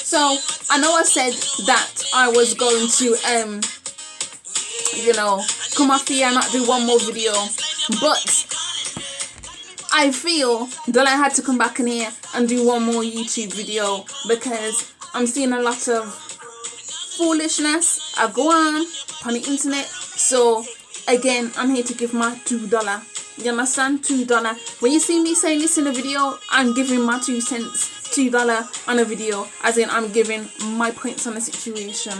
So I know I said that I was going to come off here and not do one more video, but I feel that I had to come back in here and do one more YouTube video because I'm seeing a lot of foolishness go on the internet. So again, I'm here to give my $2. You understand? $2. When you see me saying this in a video, I'm giving my 2 cents, $2 on a video, as in I'm giving my points on the situation.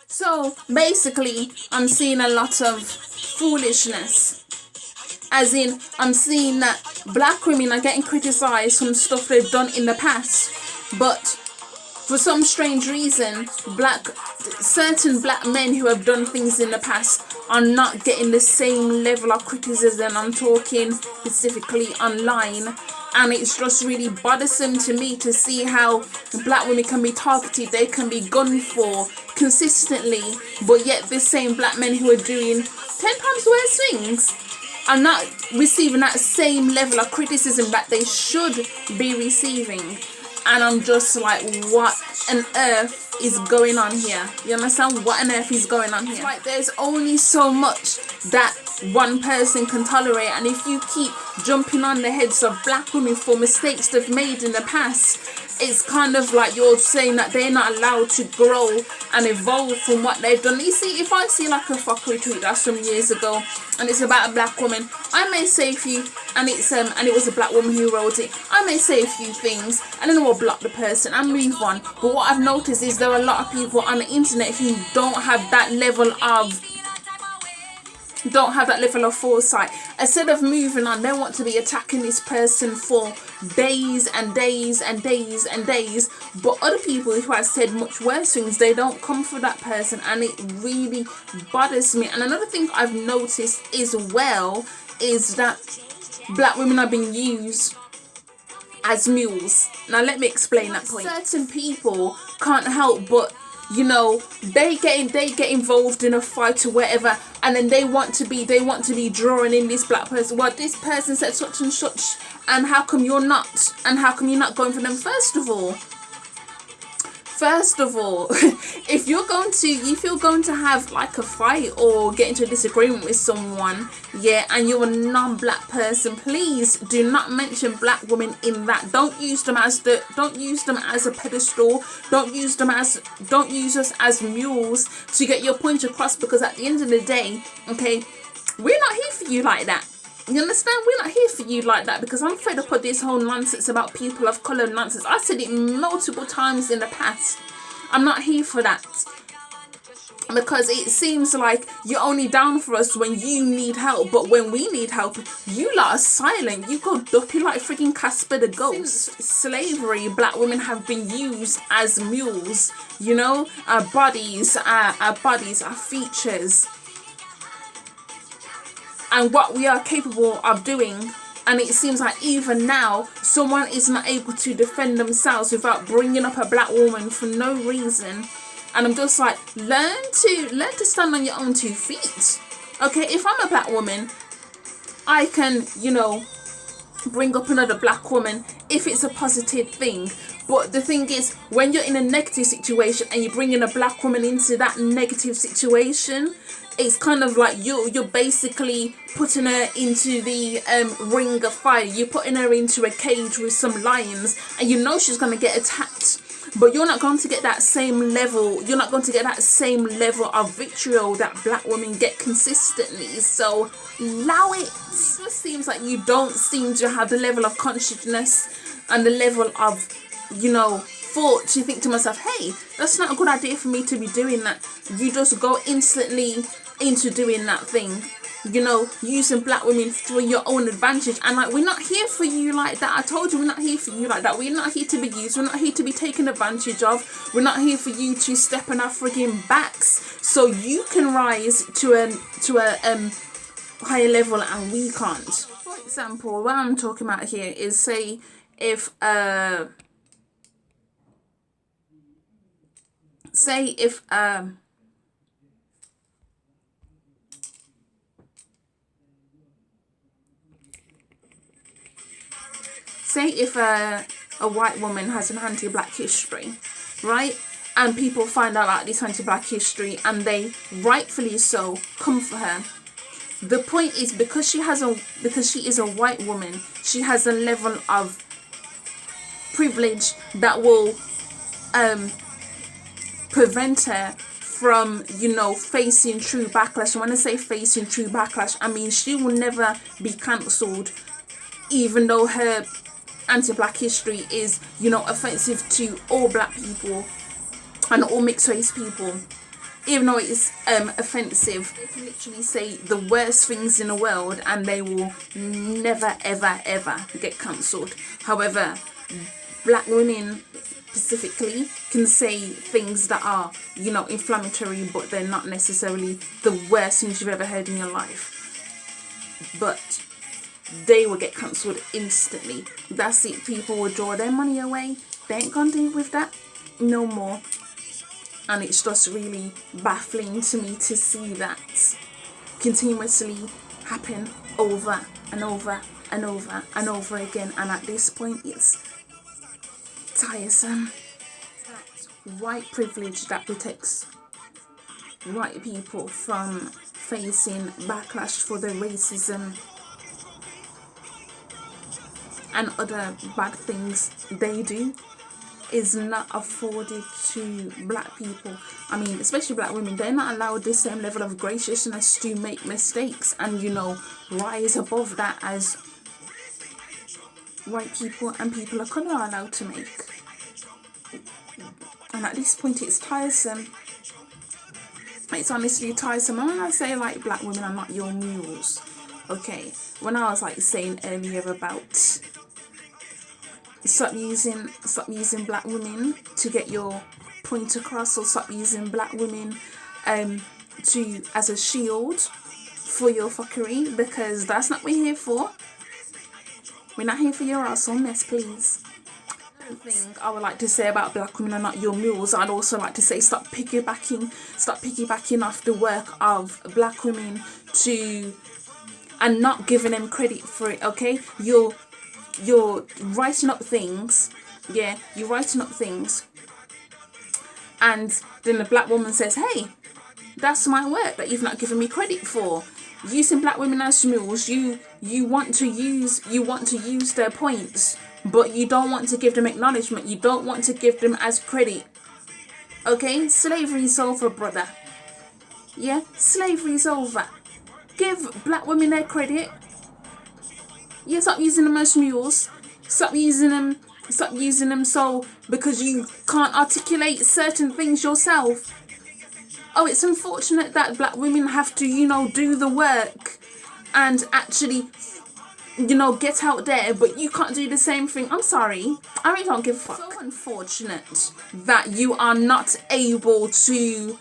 So basically, I'm seeing a lot of foolishness. As in, I'm seeing that black women are getting criticized from stuff they've done in the past. But for some strange reason, certain black men who have done things in the past are not getting the same level of criticism. I'm talking specifically online. And it's just really bothersome to me to see how black women can be targeted, they can be gunned for consistently, but yet the same black men who are doing 10 times worse things are not receiving that same level of criticism that they should be receiving. And I'm just like, what on earth is going on here? You understand? What on earth is going on here? Like, there's only so much that one person can tolerate, and if you keep jumping on the heads of black women for mistakes they've made in the past, it's kind of like you're saying that they're not allowed to grow and evolve from what they've done. You see, if I see like a fuckery tweet that's from years ago and it's about a black woman, I may say a few, and it was a black woman who wrote it, I may say a few things and then I'll block the person and move on. But what I've noticed is there are a lot of people on the internet who don't have that level of foresight. Instead of moving on, they want to be attacking this person for days and days and days and days. But other people who have said much worse things, they don't come for that person, and it really bothers me. And another thing I've noticed as well is that black women are being used as mules. Now let me explain that point. Certain people can't help but, you know, they get involved in a fight or whatever, and then they want to be drawing in this black person. Well, this person said such and such, and how come you're not? And how come you're not going for them? First of all, if you're going to have like a fight or get into a disagreement with someone, yeah, and you're a non-black person, please do not mention black women in that. Don't use them as a pedestal. Don't use us as mules to get your point across, because at the end of the day, okay, we're not here for you like that. You understand? We're not here for you like that, because I'm fed up with this whole nonsense about people of colour nonsense. I said it multiple times in the past. I'm not here for that, because it seems like you're only down for us when you need help, but when we need help, you lot are silent. You go duppy like freaking Casper the Ghost. Since slavery, black women have been used as mules. You know, our bodies, our features, and what we are capable of doing. And it seems like even now, someone is not able to defend themselves without bringing up a black woman for no reason. And I'm just like, learn to stand on your own 2 feet. Okay, if I'm a black woman, I can, you know, bring up another black woman if it's a positive thing. But the thing is, when you're in a negative situation and you bring in a black woman into that negative situation, it's kind of like you're basically putting her into the ring of fire. You're putting her into a cage with some lions, and you know she's going to get attacked. But you're not going to get that same level. You're not going to get that same level of vitriol that black women get consistently. So allow it. It just seems like you don't seem to have the level of consciousness and the level of, you know, thought to think to myself, hey, that's not a good idea for me to be doing that. You just go instantly into doing that thing, you know, using black women for your own advantage. And like, we're not here for you like that. I told you, we're not here for you like that. We're not here to be used. We're not here to be taken advantage of. We're not here for you to step on our frigging backs so you can rise to a higher level and we can't. For example, what I'm talking about here is, say if say if a white woman has an anti-black history, right? And people find out about this anti-black history, and they rightfully so come for her. The point is, because she is a white woman, she has a level of privilege that will prevent her from, facing true backlash. And when I say facing true backlash, I mean she will never be cancelled, even though her anti-black history is, offensive to all black people and all mixed race people. Even though it is offensive, they can literally say the worst things in the world and they will never ever ever get cancelled. However, black women specifically can say things that are, inflammatory, but they're not necessarily the worst things you've ever heard in your life. But they will get cancelled instantly. That's it. People will draw their money away. They ain't gonna deal with that no more. And it's just really baffling to me to see that continuously happen over and over and over and over again. And at this point, it's tiresome. That white privilege that protects white people from facing backlash for their racism and other bad things they do is not afforded to black people. I mean, especially black women. They're not allowed this same level of graciousness to make mistakes and, rise above that as white people and people of colour are allowed to make. And at this point, it's tiresome. It's honestly tiresome. And when I say, black women are not your mules, okay, when I was, saying earlier about stop using black women to get your point across, or stop using black women as a shield for your fuckery, because that's not what we're here for. We're not here for your arsehole mess, please. Another thing I would like to say about black women are not your mules, I'd also like to say stop piggybacking off the work of black women and not giving them credit for it, okay? You're writing up things, and then the black woman says, hey, that's my work that you've not given me credit for. Using black women as mules, you want to use their points, but you don't want to give them acknowledgement. You don't want to give them as credit. Okay, slavery's over, brother. Yeah, slavery's over. Give black women their credit. Yeah, stop using them as mules. Stop using them so because you can't articulate certain things yourself. Oh, it's unfortunate that black women have to, do the work and actually, get out there, but you can't do the same thing. I'm sorry. I really don't give a fuck. So unfortunate that you are not able to...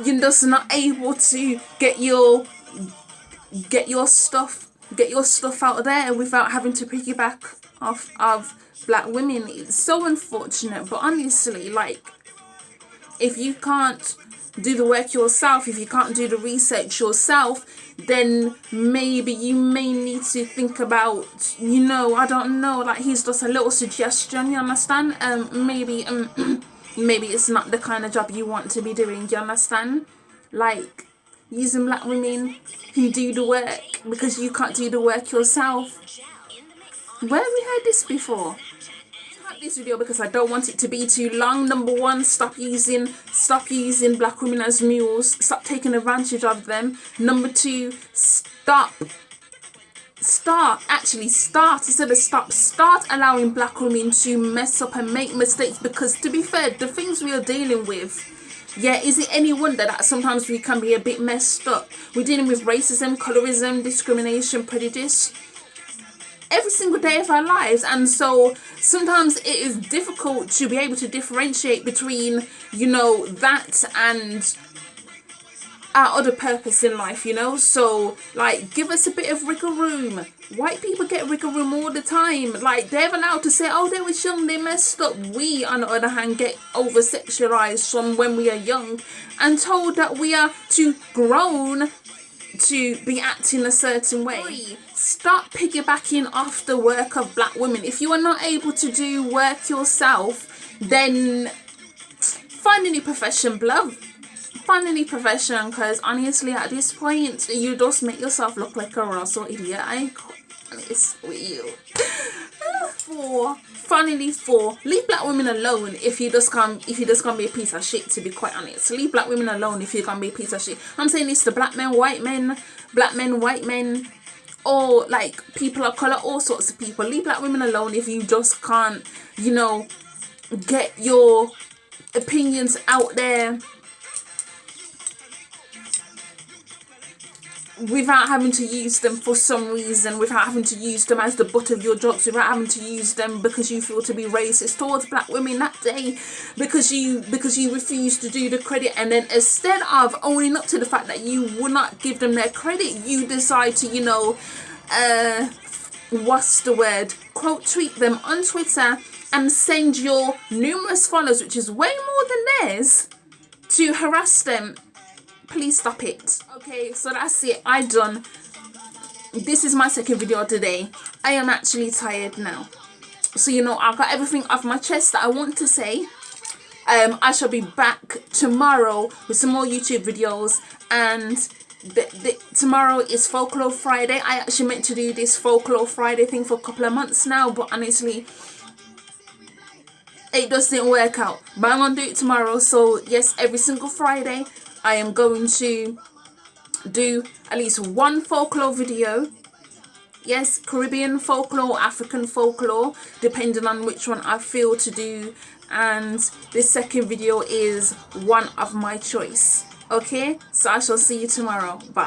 You're just not able to get your stuff out there without having to piggyback off of black women. It's so unfortunate, but honestly, if you can't do the work yourself, if you can't do the research yourself, then maybe you may need to think about, I don't know, here's just a little suggestion, you understand? Maybe it's not the kind of job you want to be doing, you understand? Using black women who do the work because you can't do the work yourself. Where have we heard this before? I like this video because I don't want it to be too long. Number one, stop using black women as mules. Stop taking advantage of them. Number two, start allowing black women to mess up and make mistakes, because to be fair, the things we are dealing with, yeah, is it any wonder that sometimes we can be a bit messed up? We're dealing with racism, colorism, discrimination, prejudice every single day of our lives, and so sometimes it is difficult to be able to differentiate between, that and our other purpose in life, so give us a bit of wiggle room. White people get wiggle room all the time. Like, they're allowed to say, oh, they was young, they messed up. We, on the other hand, get over-sexualized from when we are young and told that we are too grown to be acting a certain way. Stop piggybacking off the work of black women. If you are not able to do work yourself, then find a new profession, love. Find a new profession, because honestly, at this point, you just make yourself look like a Russell idiot. I ain't honest with you. Four, leave black women alone if you just can't be a piece of shit, to be quite honest. Leave black women alone if you can't be a piece of shit. I'm saying this to black men, white men, or like people of colour, all sorts of people. Leave black women alone if you just can't, you know, get your opinions out there without having to use them for some reason, without having to use them as the butt of your jokes, without having to use them because you feel to be racist towards black women that day, because you refuse to do the credit, and then instead of owning up to the fact that you will not give them their credit, you decide to, you know, what's the word, quote tweet them on Twitter and send your numerous followers, which is way more than theirs, to harass them. Please stop it. Okay, so that's it. I done. This is my second video today. I am actually tired now. So, you know, I've got everything off my chest that I want to say. I shall be back tomorrow with some more YouTube videos. And tomorrow is Folklore Friday. I actually meant to do this Folklore Friday thing for a couple of months now. But honestly, it just didn't work out. But I'm going to do it tomorrow. So, yes, every single Friday, I am going to do at least one folklore video. Yes, Caribbean folklore, African folklore, depending on which one I feel to do. And this second video is one of my choice. Okay, so I shall see you tomorrow. Bye.